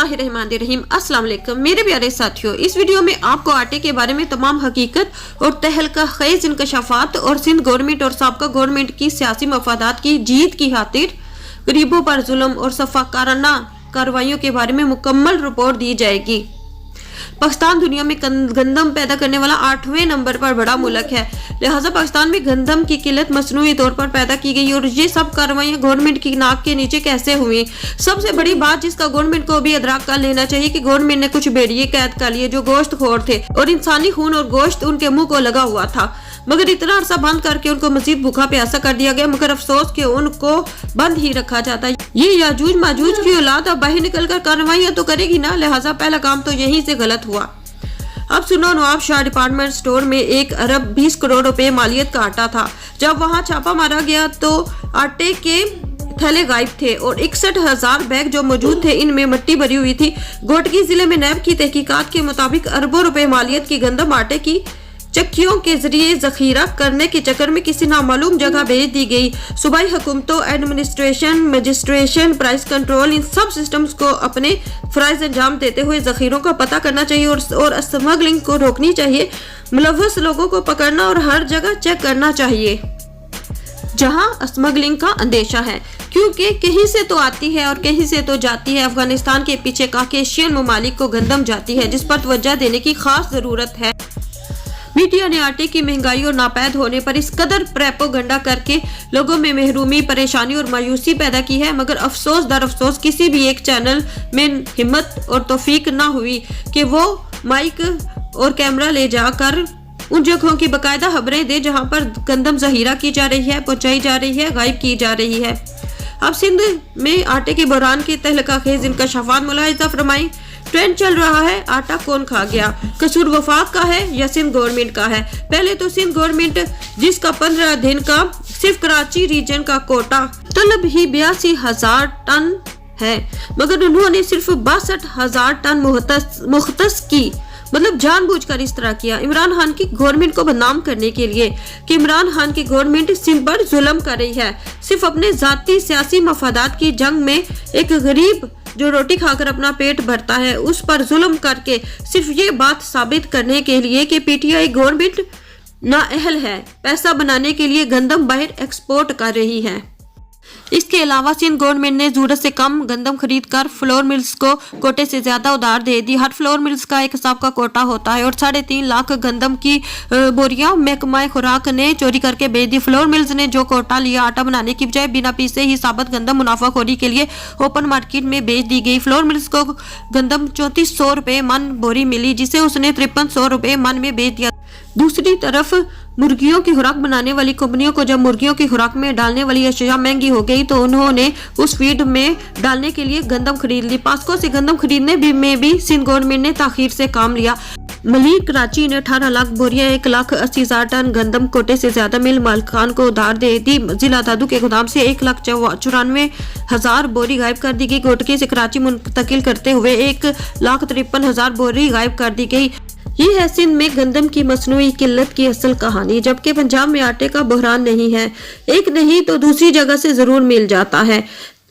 बिस्मिल्लाहिर्रहमानिर्रहीम। अस्सलाम वालेकुम मेरे प्यारे साथियों, इस वीडियो में आपको आटे के बारे में तमाम हकीकत और तहलका खेज इंकशाफात और सिंध गवर्नमेंट और साबका गवर्नमेंट की सियासी मफादात की जीत की खातिर गरीबों पर जुल्म और सफाकाराना कार्रवाइयों के बारे में मुकम्मल रिपोर्ट दी जाएगी। पाकिस्तान दुनिया में गंदम पैदा करने वाला 8वें नंबर पर बड़ा मुल्क है, लिहाजा पाकिस्तान में गंदम की किल्लत मसनूई तौर पर पैदा की गई और ये सब कार्रवाइयाँ गवर्नमेंट की नाक के नीचे कैसे हुई। सबसे बड़ी बात जिसका गवर्नमेंट को भी अदराक कर लेना चाहिए कि गवर्नमेंट ने कुछ भेड़िए कैद कर लिए जो गोश्त खोर थे और इंसानी खून और गोश्त उनके मुंह को लगा हुआ था, मगर इतना अरसा बंद करके उनको मजीद भूखा प्यासा कर दिया गया। मगर अफसोस कि उनको बंद ही रखा जाता है। ये याजूज माजूज की औलाद अब बाहर निकल कर कार्रवाइयाँ तो करेगी ना, लिहाजा पहला काम तो यहीं से गलत हुआ। अब सुनो, नवाब शाह डिपार्टमेंट स्टोर में 1 अरब 20 करोड़ रुपए मालियत का आटा था। जब वहां छापा मारा गया तो आटे के थैले गायब थे और 61,000 बैग जो मौजूद थे इनमें मिट्टी भरी हुई थी। घोटकी जिले में नैब की तहकीकात के मुताबिक अरबों रुपए मालियत की गंदम आटे की चक्कियों के जरिए जखीरा करने के चक्कर में किसी नामालूम जगह भेज दी गई। सूबाई हुकूमतों, एडमिनिस्ट्रेशन, मजिस्ट्रेशन, प्राइस कंट्रोल, इन सब सिस्टम्स को अपने फराइज अंजाम देते हुए जखीरों का पता करना चाहिए और स्मगलिंग को रोकनी चाहिए। मुलव्वस लोगों को पकड़ना और हर जगह चेक करना चाहिए जहां स्मगलिंग का अंदेशा है, क्योंकि कहीं से तो आती है और कहीं से तो जाती है। अफगानिस्तान के पीछे काकेशियन ममालिक को गंदम जाती है, जिस पर तवज्जो देने की खास जरूरत है। मीडिया ने आटे की महंगाई और नापैद होने पर इस कदर प्रोपेगेंडा करके लोगों में महरूमी, परेशानी और मायूसी पैदा की है, मगर अफसोस दर अफसोस किसी भी एक चैनल में हिम्मत और तौफीक ना हुई कि वो माइक और कैमरा ले जाकर उन जगहों की बाकायदा खबरें दे जहां पर गंदम जहीरा की जा रही है, पहुंचाई जा रही है, गायब की जा रही है। अब सिंध में आटे के बहरान के तहलका खेज इंकशाफात मुलाहिजा फरमाई। ट्रेंड चल रहा है, आटा कौन खा गया, कसूर वफाक का है या सिंध गवर्नमेंट का है। पहले तो सिंध गवर्नमेंट जिसका 15 दिन का सिर्फ कराची रीजन का कोटा तलब ही 82,000 टन है, मगर उन्होंने सिर्फ 62,000 टन मुख्तस की, मतलब जानबूझकर इस तरह किया इमरान खान की गवर्नमेंट को बदनाम करने के लिए कि इमरान खान की गवर्नमेंट सिंध पर जुल्म कर रही है। सिर्फ अपने जाती सियासी मफादात की जंग में एक गरीब जो रोटी खाकर अपना पेट भरता है उस पर जुल्म करके सिर्फ ये बात साबित करने के लिए कि पीटीआई गवर्नमेंट नाअहल है, पैसा बनाने के लिए गंदम बाहर एक्सपोर्ट कर रही है। इसके अलावा सिंध गवर्नमेंट ने जरूरत से कम गंदम खरीद कर फ्लोर मिल्स को कोटे से ज्यादा उधार दे दी। हर फ्लोर मिल्स का एक हिसाब का कोटा होता है और 3.5 लाख गंदम की बोरियां महकमा खुराक ने चोरी करके बेच दी। फ्लोर मिल्स ने जो कोटा लिया आटा बनाने की बजाय बिना पीसे ही साबित गंदम मुनाफाखोरी के लिए ओपन मार्केट में बेच दी गई। फ्लोर मिल्स को गंदम 3400 रुपए मन बोरी मिली, जिसे उसने 5300 रुपए मन में बेच दिया। दूसरी तरफ मुर्गियों की खुराक बनाने वाली कंपनियों को जब मुर्गियों की खुराक में डालने वाली अशिया महंगी हो गई तो उन्होंने उस फीड में डालने के लिए गंदम खरीद ली। पास्को से गंदम खरीदने में भी सिंध गवर्नमेंट ने ताखीर से काम लिया। मलिक कराची ने 18 लाख बोरियां 1,80,000 टन गंदम कोटे से ज्यादा मिल मालिकान को उधार दे दी। जिला दादू के गोदाम से 1,94,000 बोरी गायब कर दी गई। घोटके से कराची मुंतकिल करते हुए 1,53,000 बोरी गायब कर दी गई। ये है सिंध में गंदम की मसनूई किल्लत की असल कहानी, जबकि पंजाब में आटे का बहरान नहीं है। एक नहीं तो दूसरी जगह से जरूर मिल जाता है।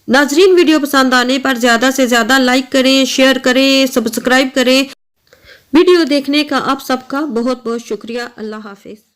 नाजरीन, वीडियो पसंद आने पर ज्यादा से ज्यादा लाइक करें, शेयर करें, सब्सक्राइब करें। वीडियो देखने का आप सबका बहुत बहुत शुक्रिया। अल्लाह हाफिज।